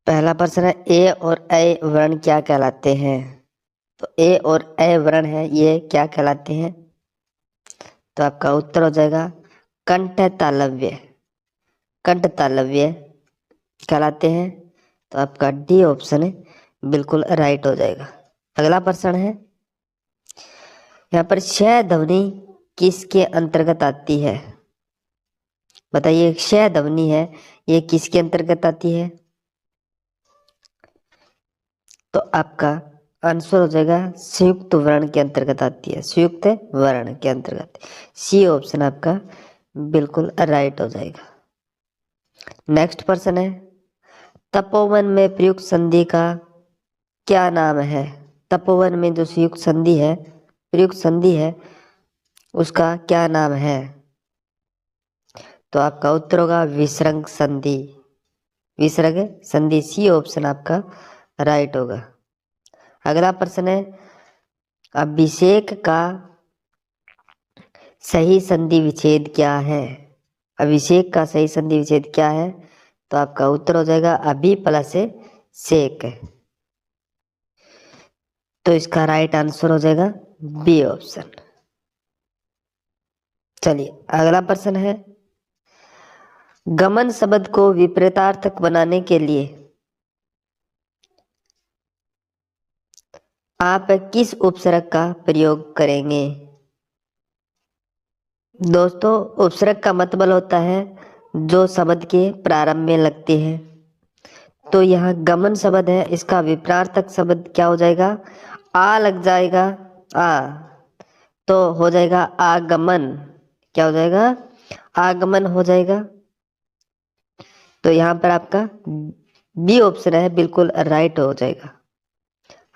पहला प्रश्न है, ए और ऐ वर्ण क्या कहलाते हैं? तो ए और ऐ वर्ण है, ये क्या कहलाते हैं? तो आपका उत्तर हो जाएगा कंठ तालव्य। कंठ तालव्य कहलाते हैं। तो आपका डी ऑप्शन है बिल्कुल राइट हो जाएगा। अगला प्रश्न है, यहाँ पर क्षय ध्वनि किसके अंतर्गत आती है? बताइए, क्षय ध्वनि है ये किसके अंतर्गत आती है? तो आपका आंसर हो जाएगा संयुक्त वर्ण के अंतर्गत आती है। संयुक्त वर्ण के अंतर्गत सी ऑप्शन आपका बिल्कुल राइट हो जाएगा। नेक्स्ट प्रश्न है, तपोवन में प्रयुक्त संधि का क्या नाम है? तपोवन में जो संयुक्त संधि है, प्रयुक्त संधि है, उसका क्या नाम है? तो आपका उत्तर होगा विसर्ग संधि। विसर्ग संधि सी ऑप्शन आपका राइट होगा। अगला प्रश्न है, अभिषेक का सही संधि विच्छेद क्या है? अभिषेक का सही संधि विच्छेद क्या है? तो आपका उत्तर हो जाएगा अभि प्लस शेक। तो इसका राइट आंसर हो जाएगा बी ऑप्शन। चलिए अगला प्रश्न है, गमन शब्द को विपरीतार्थक बनाने के लिए आप किस उपसर्ग का प्रयोग करेंगे? दोस्तों, उपसर्ग का मतलब होता है जो शब्द के प्रारंभ में लगते हैं। तो यहाँ गमन शब्द है, इसका विपरीतार्थक शब्द क्या हो जाएगा? आ लग जाएगा। आ तो हो जाएगा आगमन। क्या हो जाएगा? आगमन हो जाएगा। तो यहाँ पर आपका बी ऑप्शन है बिल्कुल राइट हो जाएगा।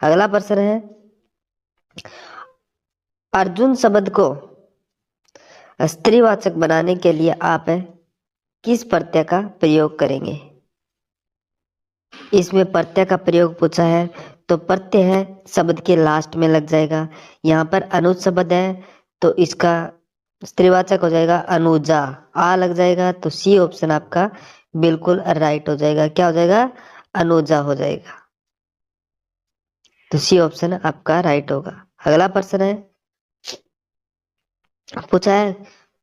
अगला प्रश्न है, अर्जुन शब्द को स्त्रीवाचक बनाने के लिए आप किस प्रत्यय का प्रयोग करेंगे? इसमें प्रत्यय का प्रयोग पूछा है, तो प्रत्यय है शब्द के लास्ट में लग जाएगा। यहाँ पर अनुज शब्द है, तो इसका स्त्रीवाचक हो जाएगा अनुजा। आ लग जाएगा, तो सी ऑप्शन आपका बिल्कुल राइट हो जाएगा। क्या हो जाएगा? अनुजा हो जाएगा। तो सी ऑप्शन आपका राइट होगा। अगला प्रश्न है, पूछा है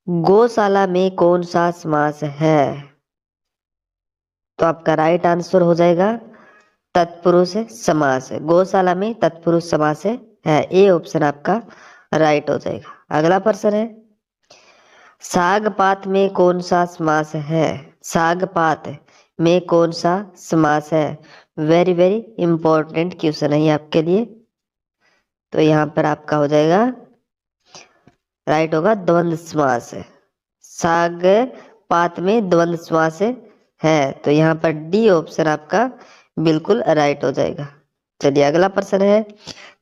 गौशाला में कौन सा समास है? तो आपका राइट आंसर हो जाएगा तत्पुरुष समास। गौशाला में तत्पुरुष समास है। ए ऑप्शन आपका राइट हो जाएगा। अगला प्रश्न है, साग पात में कौन सा समास है? साग पात में कौन सा समास है? वेरी वेरी इंपॉर्टेंट क्वेश्चन है ये आपके लिए। तो यहाँ पर आपका हो जाएगा राइट होगा द्वंद्व समास। साग पात में द्वंद्व समास है, तो यहाँ पर डी ऑप्शन आपका बिल्कुल राइट हो जाएगा। चलिए अगला प्रश्न है,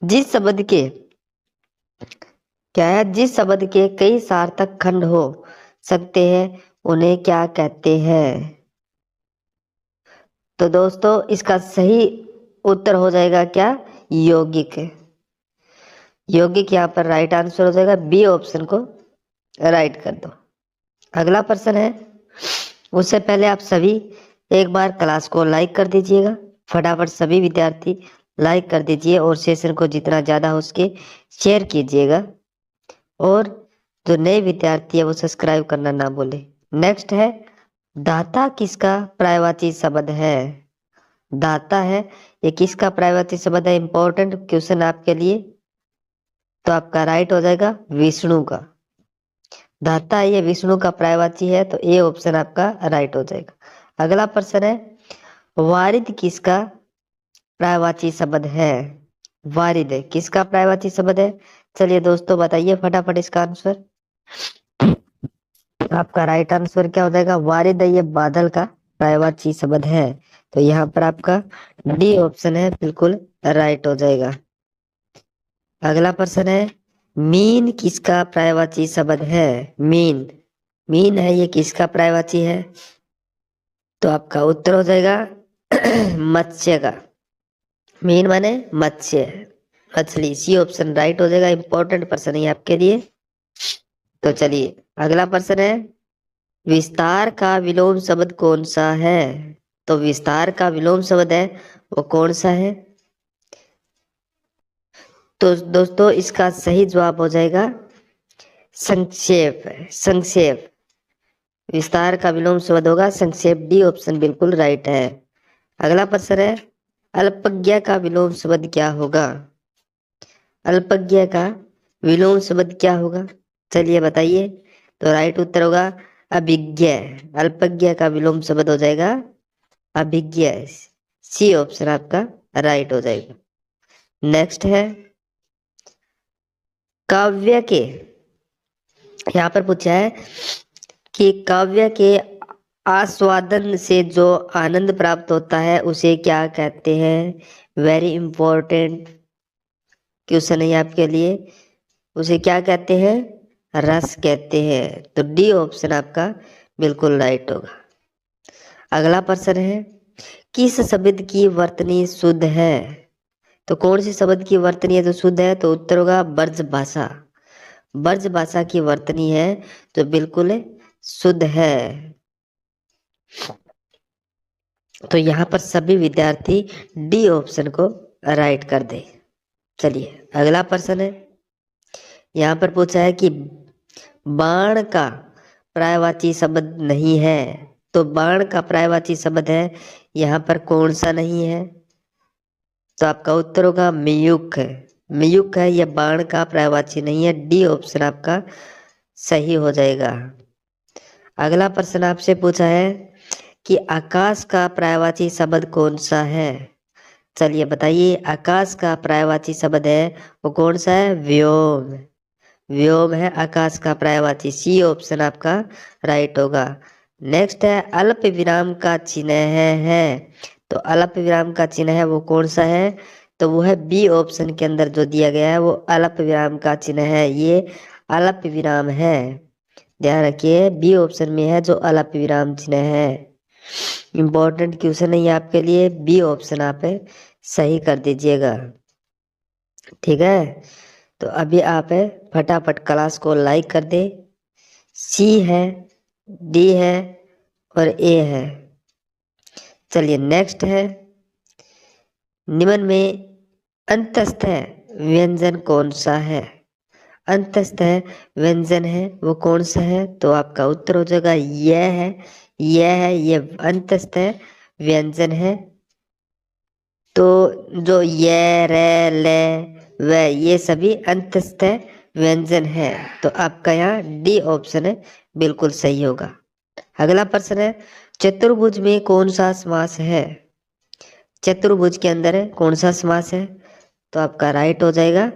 जिस शब्द के क्या है, जिस शब्द के कई सार्थक खंड हो सकते हैं उन्हें क्या कहते हैं? तो दोस्तों इसका सही उत्तर हो जाएगा क्या? यौगिक। यौगिक यहाँ पर राइट आंसर हो जाएगा। बी ऑप्शन को राइट कर दो। अगला प्रश्न है, उससे पहले आप सभी एक बार क्लास को लाइक कर दीजिएगा। फटाफट सभी विद्यार्थी लाइक कर दीजिए और सेशन को जितना ज़्यादा हो सके शेयर कीजिएगा। और जो नए विद्यार्थी है वो सब्सक्राइब करना ना भूले। नेक्स्ट है, दाता किसका पर्यायवाची शब्द है? दाता है ये किसका पर्यायवाची शब्द है? इंपॉर्टेंट क्वेश्चन आपके लिए। तो आपका राइट हो जाएगा विष्णु का। दाता ये विष्णु का पर्यायवाची है, तो ए ऑप्शन आपका राइट हो जाएगा। अगला प्रश्न है, वारिद किसका पर्यायवाची शब्द है? वारिद किसका पर्यायवाची शब्द है? चलिए दोस्तों बताइए फटाफट इसका आंसर। आपका राइट आंसर क्या हो जाएगा? वारिद ये बादल का पर्यायवाची शब्द है। तो यहाँ पर आपका डी ऑप्शन है बिल्कुल राइट हो जाएगा। अगला प्रश्न है, मीन किसका पर्यायवाची शब्द है? मीन, मीन है ये किसका पर्यायवाची है? तो आपका उत्तर हो जाएगा मत्स्य का। मीन माने मत्स्य, मछली। सी ऑप्शन राइट हो जाएगा। इंपॉर्टेंट प्रश्न है आपके लिए। तो चलिए अगला प्रश्न है, विस्तार का विलोम शब्द कौन सा है? तो विस्तार का विलोम शब्द है वो कौन सा है? तो दोस्तों इसका सही जवाब हो जाएगा संक्षेप। संक्षेप, विस्तार का विलोम शब्द होगा संक्षेप। डी ऑप्शन बिल्कुल राइट है। अगला प्रश्न है, अल्पज्ञ का विलोम शब्द क्या होगा? अल्पज्ञ का विलोम शब्द क्या होगा? चलिए बताइए। तो राइट उत्तर होगा अभिज्ञ। अल्पज्ञ का विलोम शब्द हो जाएगा अभिज्ञ। सी ऑप्शन आपका राइट हो जाएगा। नेक्स्ट है, काव्य के, यहाँ पर पूछा है कि काव्य के आस्वादन से जो आनंद प्राप्त होता है उसे क्या कहते हैं? वेरी इंपॉर्टेंट क्वेश्चन है आपके लिए। उसे क्या कहते हैं? रस कहते हैं। तो डी ऑप्शन आपका बिल्कुल राइट होगा। अगला प्रश्न है, किस शब्द की वर्तनी शुद्ध है? तो कौन सी शब्द की वर्तनी है जो शुद्ध है? तो उत्तर होगा ब्रज भाषा। ब्रज भाषा की वर्तनी है तो बिल्कुल शुद्ध है। तो यहाँ पर सभी विद्यार्थी डी ऑप्शन को राइट कर दे। चलिए अगला प्रश्न है, यहाँ पर पूछा है कि बाण का पर्यायवाची शब्द नहीं है। तो बाण का पर्यायवाची शब्द है यहाँ पर कौन सा नहीं है? तो आपका उत्तर होगा मयूख। मयूख है, यह बाण का पर्यायवाची नहीं है। डी ऑप्शन आपका सही हो जाएगा। अगला प्रश्न आपसे पूछा है कि आकाश का पर्यायवाची शब्द कौन सा है? चलिए बताइए, आकाश का पर्यायवाची शब्द है वो कौन सा है? व्योम। व्योम है आकाश का पर्यायवाची। सी ऑप्शन आपका राइट होगा। नेक्स्ट है, अल्प विराम का चिन्ह है। तो अल्प विराम का चिन्ह है वो कौन सा है? तो वो है बी ऑप्शन के अंदर जो दिया गया है वो अल्प विराम का चिन्ह है। ये अल्प विराम है, ध्यान रखिए बी ऑप्शन में है जो अल्प विराम चिन्ह है। इंपॉर्टेंट क्वेश्चन है ये आपके लिए। बी ऑप्शन आप सही कर दीजिएगा, ठीक है। तो अभी आप फटाफट क्लास को लाइक कर दे। सी है, डी है और ए है। चलिए नेक्स्ट है, निम्न में अंतस्थ व्यंजन कौन सा है? अंतस्थ व्यंजन है वो कौन सा है? तो आपका उत्तर हो जाएगा यह है। यह है, ये अंतस्थ व्यंजन है। तो जो ये, रे, ले, व ये सभी अंतस्थ व्यंजन है। तो आपका यहाँ डी ऑप्शन है बिल्कुल सही होगा। अगला प्रश्न है, चतुर्भुज में कौन सा समास है? चतुर्भुज के अंदर है कौन सा समास है? तो आपका राइट हो जाएगा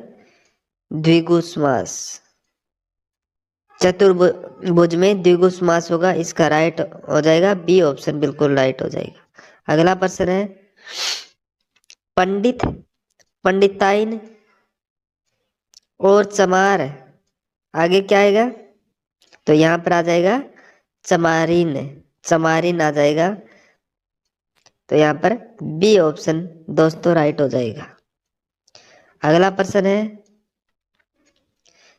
द्विगु समास। चतुर्भुज में द्विगु समास होगा, इसका राइट हो जाएगा बी ऑप्शन बिल्कुल राइट हो जाएगा। अगला प्रश्न है, पंडित, पंडिताइन और चमार, आगे क्या आएगा? तो यहाँ पर आ जाएगा चमारिन। चमारिन आ जाएगा। तो यहाँ पर बी ऑप्शन दोस्तों राइट हो जाएगा। अगला प्रश्न है,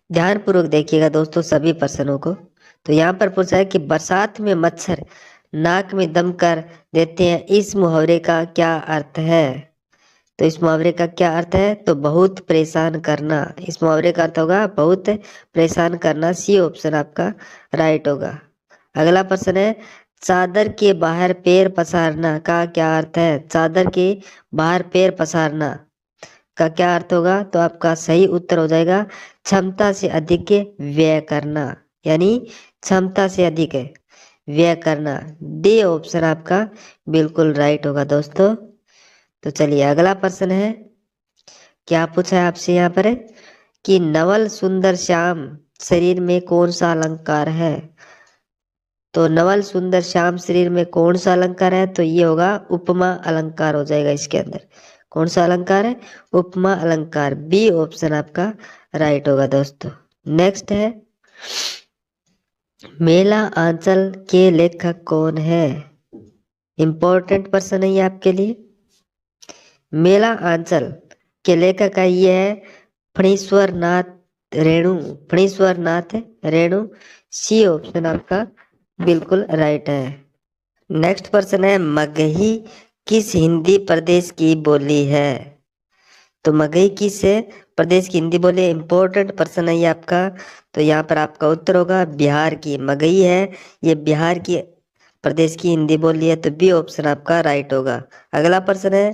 ध्यानपूर्वक देखिएगा दोस्तों सभी प्रश्नों को। तो यहाँ पर पूछा है कि बरसात में मच्छर नाक में दम कर देते हैं, इस मुहावरे का क्या अर्थ है? तो इस मुहावरे का क्या अर्थ है? तो बहुत परेशान करना। इस मुहावरे का अर्थ होगा बहुत परेशान करना। सी ऑप्शन आपका राइट होगा। अगला प्रश्न है, चादर के बाहर पैर पसारना का क्या अर्थ है? चादर के बाहर पैर पसारना का क्या अर्थ होगा? तो आपका सही उत्तर हो जाएगा क्षमता से अधिक व्यय करना, यानी क्षमता से अधिक व्यय करना। डी ऑप्शन आपका बिल्कुल राइट होगा दोस्तों। तो चलिए अगला प्रश्न है, क्या पूछा है आपसे यहाँ पर कि नवल सुंदर श्याम शरीर में कौन सा अलंकार है? तो नवल सुंदर श्याम शरीर में कौन सा अलंकार है? तो ये होगा उपमा अलंकार हो जाएगा इसके अंदर। कौन सा अलंकार है? उपमा अलंकार। बी ऑप्शन आपका राइट होगा दोस्तों। नेक्स्ट है, मेला आंचल के लेखक कौन है? इंपॉर्टेंट प्रश्न है ये आपके लिए। मेला आंचल के लेखक का ये है फणीश्वर नाथ रेणु, फणीश्वर नाथ रेणु, सी ऑप्शन आपका बिल्कुल राइट है। नेक्स्ट प्रश्न है, मगही किस हिंदी प्रदेश की बोली है? तो मगही किस प्रदेश की हिंदी बोली? इंपॉर्टेंट प्रश्न है ये आपका। तो यहाँ पर आपका उत्तर होगा बिहार की। मगही है ये बिहार की प्रदेश की हिंदी बोली है, तो बी ऑप्शन आपका राइट होगा। अगला प्रश्न है,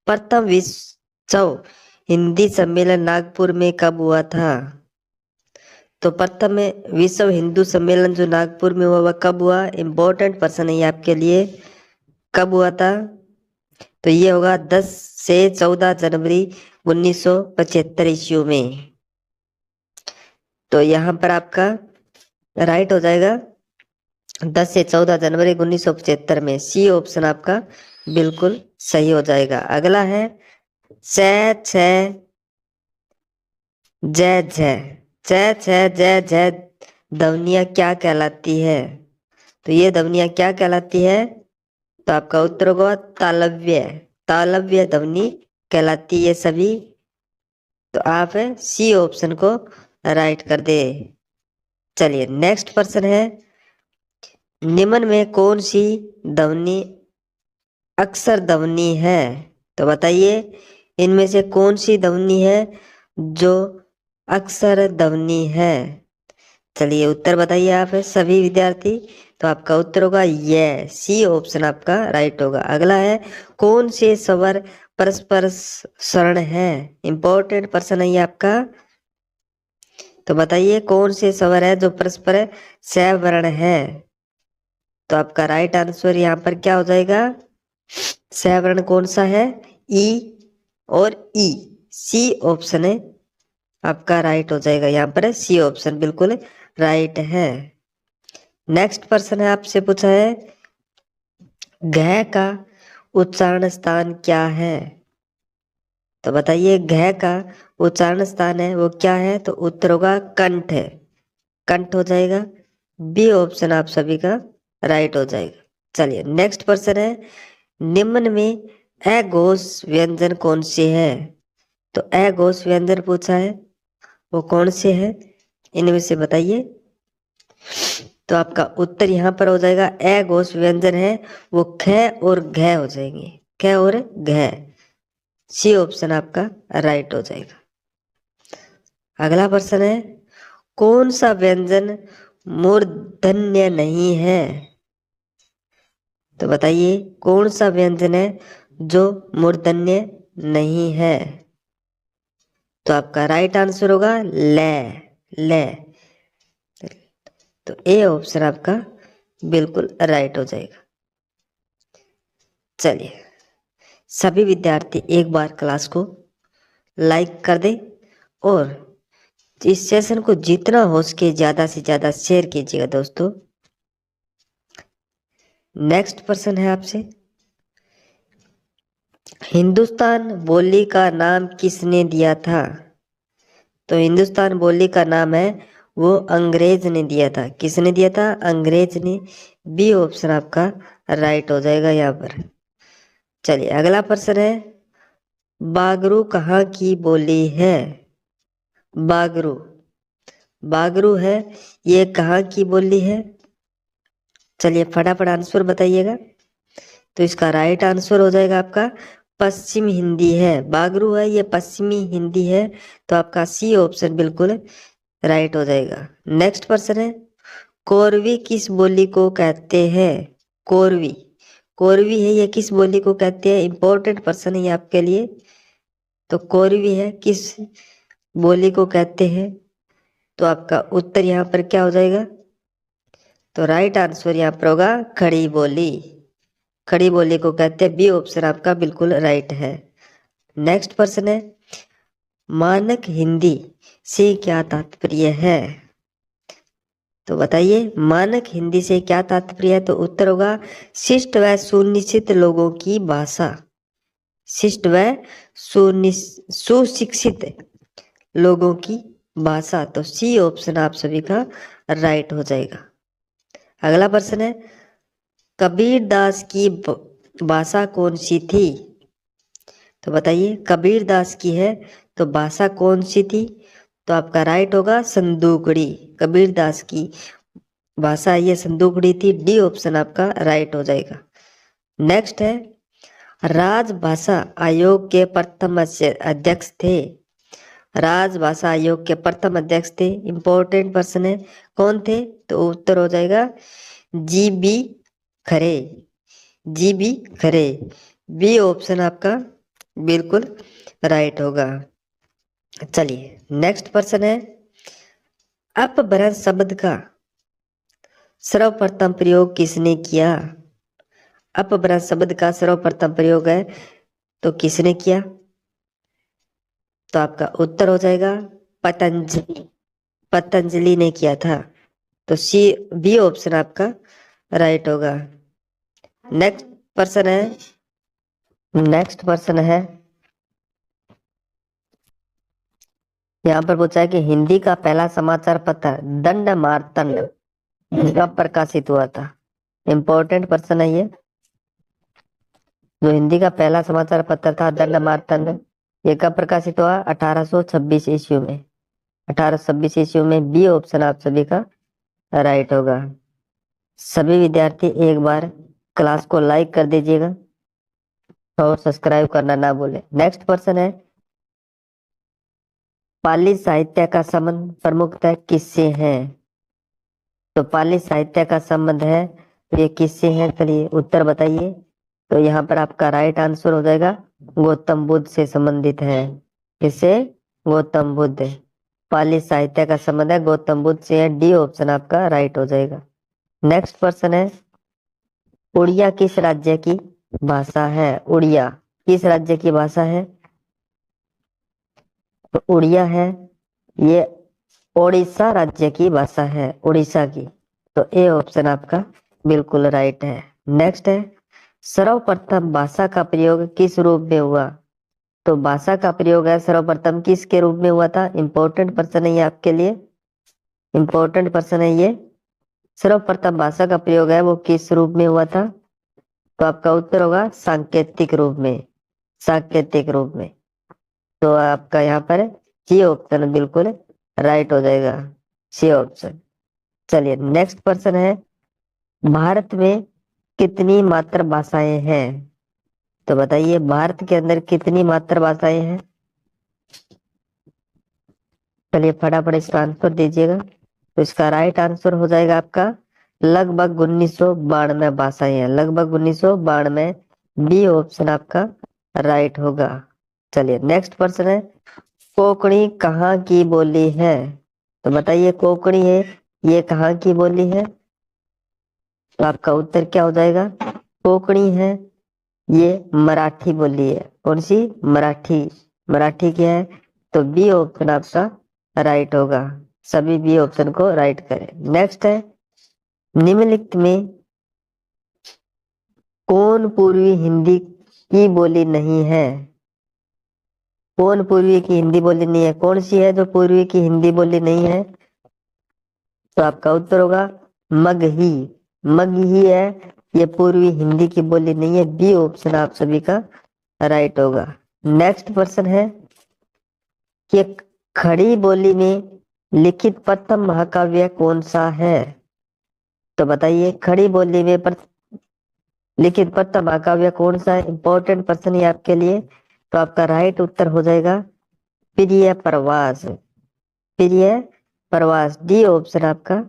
प्रथम विश्व हिंदी सम्मेलन नागपुर में कब हुआ था? तो प्रथम विश्व हिंदू सम्मेलन जो नागपुर में हुआ वह कब हुआ? इंपॉर्टेंट प्रश्न है ये आपके लिए। कब हुआ था? तो ये होगा 10 से 14 जनवरी 1975 ईस्वी में। तो यहाँ पर आपका राइट हो जाएगा 10 से 14 जनवरी 1975 में। सी ऑप्शन आपका बिल्कुल सही हो जाएगा। अगला है, जय जय जय जय जय जय जय जय ध्वनियाँ क्या कहलाती है? तो ये ध्वनियाँ क्या कहलाती है? तो आपका उत्तर होगा तालव्य। तालव्य ध्वनि कहलाती है सभी। तो आप सी ऑप्शन को राइट कर दे। चलिए नेक्स्ट प्रश्न है, निम्न में कौन सी ध्वनि अक्षर ध्वनि है? तो बताइए इनमें से कौन सी ध्वनि है जो अक्षर ध्वनि है? चलिए उत्तर बताइए आप सभी विद्यार्थी। तो आपका उत्तर होगा ये, सी ऑप्शन आपका राइट होगा। अगला है, कौन से स्वर परस्पर स्वर्ण है? इंपॉर्टेंट प्रश्न है ये आपका। तो बताइए कौन से स्वर है जो परस्पर सवर्ण है? तो आपका राइट आंसर यहाँ पर क्या हो जाएगा? सवर्ण कौन सा है? ई और ई। सी ऑप्शन है आपका राइट हो जाएगा। यहाँ पर सी ऑप्शन बिल्कुल राइट है। नेक्स्ट प्रश्न है, आपसे पूछा है, घ का उच्चारण स्थान क्या है? तो बताइए घ का उच्चारण स्थान है वो क्या है? तो उत्तर होगा कंठ है। कंठ हो जाएगा। बी ऑप्शन आप सभी का राइट हो जाएगा। चलिए नेक्स्ट प्रश्न है, निम्न में अघोष व्यंजन कौन से है? तो अघोष व्यंजन पूछा है वो कौन से है? इनमें से बताइए। तो आपका उत्तर यहाँ पर हो जाएगा अघोष व्यंजन है वो ख और घ हो जाएंगे। ख और घ। सी ऑप्शन आपका राइट हो जाएगा। अगला प्रश्न है, कौन सा व्यंजन मूर्धन्य नहीं है? तो बताइए कौन सा व्यंजन है जो मूर्धन्य नहीं है? तो आपका राइट आंसर होगा ले। ले। तो ए ऑप्शन आपका बिल्कुल राइट हो जाएगा। चलिए सभी विद्यार्थी एक बार क्लास को लाइक कर दे और इस सेशन को जितना हो सके ज्यादा से ज्यादा शेयर कीजिएगा दोस्तों। नेक्स्ट प्रश्न है आपसे, हिंदुस्तान बोली का नाम किसने दिया था? तो हिंदुस्तान बोली का नाम है वो अंग्रेज ने दिया था। किसने दिया था? अंग्रेज ने। बी ऑप्शन आपका राइट हो जाएगा यहाँ पर। चलिए अगला प्रश्न है, बागरू कहाँ की बोली है? बागरू। बागरू है ये कहाँ की बोली है? चलिए फटाफट आंसर बताइएगा। तो इसका राइट आंसर हो जाएगा आपका पश्चिम हिंदी है। बागरू है ये पश्चिमी हिंदी है। तो आपका सी ऑप्शन बिल्कुल राइट हो जाएगा। नेक्स्ट प्रश्न है, कोरवी किस बोली को कहते हैं? कोरवी। कोरवी है ये किस बोली को कहते हैं? इंपॉर्टेंट प्रश्न है ये आपके लिए। तो कोरवी है किस बोली को कहते हैं? तो आपका उत्तर यहाँ पर क्या हो जाएगा? तो राइट आंसर यहाँ पर होगा खड़ी बोली। खड़ी बोली को कहते हैं। बी ऑप्शन आपका बिल्कुल राइट है। नेक्स्ट प्रश्न है, मानक हिंदी से क्या तात्पर्य है? तो बताइए मानक हिंदी से क्या तात्पर्य है? तो उत्तर होगा शिष्ट व सुनिश्चित लोगों की भाषा। शिष्ट व सुशिक्षित लोगों की भाषा। तो सी ऑप्शन आप सभी का राइट हो जाएगा। अगला प्रश्न है, कबीर दास की भाषा कौन सी थी? तो बताइए कबीर दास की है तो भाषा कौन सी थी? तो आपका राइट होगा संदूकड़ी। कबीरदास की भाषा ये संदूकड़ी थी। डी ऑप्शन आपका राइट हो जाएगा। नेक्स्ट है, राजभाषा आयोग के प्रथम अध्यक्ष थे। राजभाषा आयोग के प्रथम अध्यक्ष थे, इंपॉर्टेंट पर्सन है, कौन थे? तो उत्तर हो जाएगा जी बी खरे। जी बी खरे, बी ऑप्शन आपका बिल्कुल राइट होगा। चलिए नेक्स्ट पर्सन है, अपभ्रंश शब्द का सर्वप्रथम प्रयोग किसने किया? अपभ्रंश शब्द का सर्वप्रथम प्रयोग है तो किसने किया? तो आपका उत्तर हो जाएगा पतंजलि। पतंजलि ने किया था। तो सी बी ऑप्शन आपका राइट होगा। नेक्स्ट पर्सन है, नेक्स्ट पर्सन है, यहाँ पर पूछा है कि हिंदी का पहला समाचार पत्र दंड मार्तंड कब प्रकाशित हुआ था? इंपॉर्टेंट पर्सन है ये। जो हिंदी का पहला समाचार पत्र था दंड मार्तंड, ये कब प्रकाशित हुआ? 1826 ईस्वी में। 1826 ईस्वी में। बी ऑप्शन आप सभी का राइट होगा। सभी विद्यार्थी एक बार क्लास को लाइक कर दीजिएगा और सब्सक्राइब करना ना भूले। नेक्स्ट पर्सन है, पाली साहित्य का संबंध प्रमुखतः किससे है? तो पाली साहित्य का संबंध है तो ये किससे है? चलिए उत्तर बताइए। तो यहाँ पर आपका राइट आंसर हो जाएगा गौतम बुद्ध से संबंधित है। किससे? गौतम बुद्ध। पाली साहित्य का संबंध है गौतम बुद्ध से है। डी ऑप्शन आपका राइट हो जाएगा। नेक्स्ट पर्सन है, उड़िया किस राज्य की भाषा है? उड़िया किस राज्य की भाषा है? तो उड़िया है ये ओडिशा राज्य की भाषा है, उड़ीसा की। तो ए ऑप्शन आपका बिल्कुल राइट है। नेक्स्ट है, सर्वप्रथम भाषा का प्रयोग किस रूप में हुआ? तो भाषा का प्रयोग है सर्वप्रथम किसके रूप में हुआ था? इंपॉर्टेंट पर्सन है ये आपके लिए, इंपॉर्टेंट पर्सन है ये। सर्वप्रथम भाषा का प्रयोग है वो किस रूप में हुआ था? तो आपका उत्तर होगा सांकेतिक रूप में। सांकेतिक रूप में। तो आपका यहाँ पर सी ऑप्शन बिल्कुल राइट हो जाएगा। C option. चलिए नेक्स्ट पर्सन है, भारत में कितनी मातृभाषाएं हैं? तो बताइए भारत के अंदर कितनी मातृभाषाएं हैं? चलिए फटाफट इसका आंसर दीजिएगा। तो इसका राइट आंसर हो जाएगा आपका लगभग 1992 भाषाएं हैं, लगभग 1992। बी ऑप्शन आपका राइट होगा। चलिए नेक्स्ट पर्सन है, कोंकणी कहाँ की बोली है? तो बताइए कोंकणी है ये कहाँ की बोली है? तो आपका उत्तर क्या हो जाएगा? कोंकणी है ये मराठी बोली है। कौन सी? मराठी। मराठी क्या है? तो बी ऑप्शन आपका राइट होगा। सभी बी ऑप्शन को राइट करें। नेक्स्ट है, निम्नलिखित में कौन पूर्वी हिंदी की बोली नहीं है? कौन पूर्वी की हिंदी बोली नहीं है? कौन सी है जो पूर्वी की हिंदी बोली नहीं है? तो आपका उत्तर होगा मगही। मगही है ये पूर्वी हिंदी की बोली नहीं है। बी ऑप्शन आप सभी का राइट होगा। नेक्स्ट प्रश्न है कि खड़ी बोली में लिखित प्रथम महाकाव्य कौन सा है? तो बताइए खड़ी बोली में लिखित प्रथम महाकाव्य कौन सा है? इंपॉर्टेंट प्रश्न है आपके लिए। तो आपका राइट उत्तर हो जाएगा प्रिय प्रवास। प्रिय प्रवास। डी ऑप्शन आपका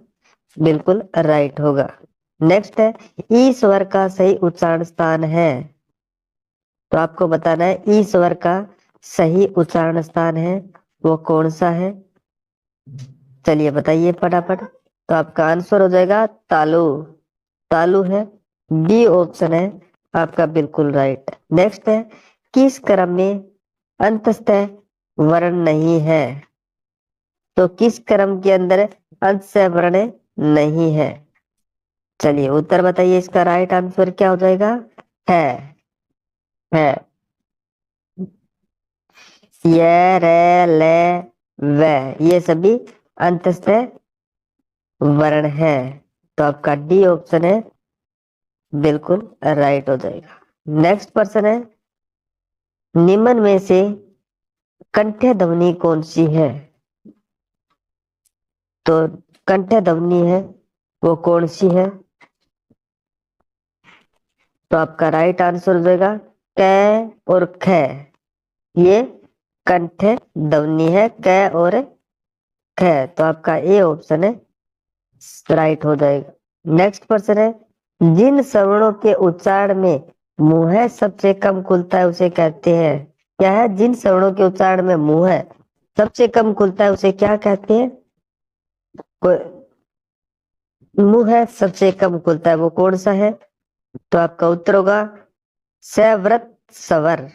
बिल्कुल राइट होगा। नेक्स्ट है, ई स्वर का सही उच्चारण स्थान है। तो आपको बताना है ई स्वर का सही उच्चारण स्थान है वो कौन सा है? चलिए बताइए फटाफट। तो आपका आंसर हो जाएगा तालु। तालु है। बी ऑप्शन है आपका बिल्कुल राइट। नेक्स्ट है, किस क्रम में अंतःस्थय वर्ण नहीं है? तो किस क्रम के अंदर अंतःस्थय वर्ण नहीं है? चलिए उत्तर बताइए। इसका राइट आंसर क्या हो जाएगा? है य रे ले व, ये सभी अंतःस्थय वर्ण है। तो आपका डी ऑप्शन है बिल्कुल राइट हो जाएगा। नेक्स्ट पर्सन है, निम्न में से कंठ्य ध्वनि कौन सी है? तो कंठ ध्वनि है वो कौन सी है? तो आपका राइट आंसर हो जाएगा क और ख। ये कंठ ध्वनि है, क और ख। तो आपका ए ऑप्शन है राइट हो जाएगा। नेक्स्ट क्वेश्चन है, जिन स्वर्णों के उच्चारण में मुंह सबसे कम खुलता है उसे कहते हैं क्या है? जिन स्वर्णों के उच्चारण में मुंह सबसे कम खुलता है उसे क्या कहते हैं? मुंह सबसे कम खुलता है वो कौन सा है? तो आपका उत्तर होगा सव्रत स्वर।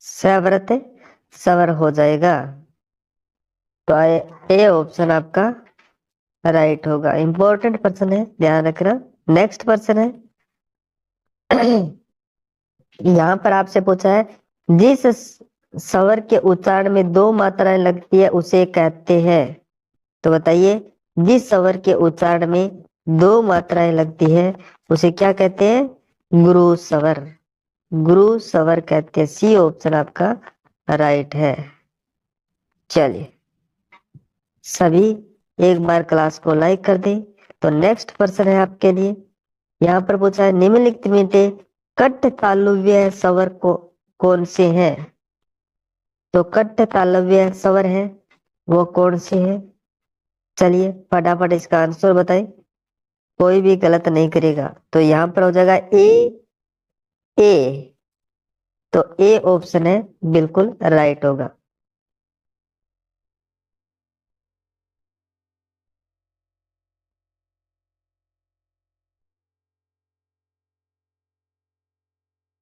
सव्रत स्वर हो जाएगा। तो ए ऑप्शन आपका राइट होगा। इंपॉर्टेंट पर्सन है, ध्यान रखना। नेक्स्ट पर्सन है, यहाँ पर आपसे पूछा है, जिस स्वर के उच्चारण में दो मात्राएं लगती है उसे कहते हैं। तो बताइए, जिस स्वर के उच्चारण में दो मात्राएं लगती है उसे क्या कहते हैं? गुरु स्वर। गुरु स्वर कहते हैं। सी ऑप्शन आपका राइट है। चलिए सभी एक बार क्लास को लाइक कर दें। तो नेक्स्ट पर्सन है आपके लिए, यहाँ पर पूछा है, निम्नलिखित में से कट्ठ तालव्य स्वर को कौन से हैं? तो कट्ठ तालव्य स्वर है वो कौन से है? चलिए फटाफट इसका आंसर बताएं, कोई भी गलत नहीं करेगा। तो यहाँ पर हो जाएगा ए। तो ए ऑप्शन है बिल्कुल राइट होगा।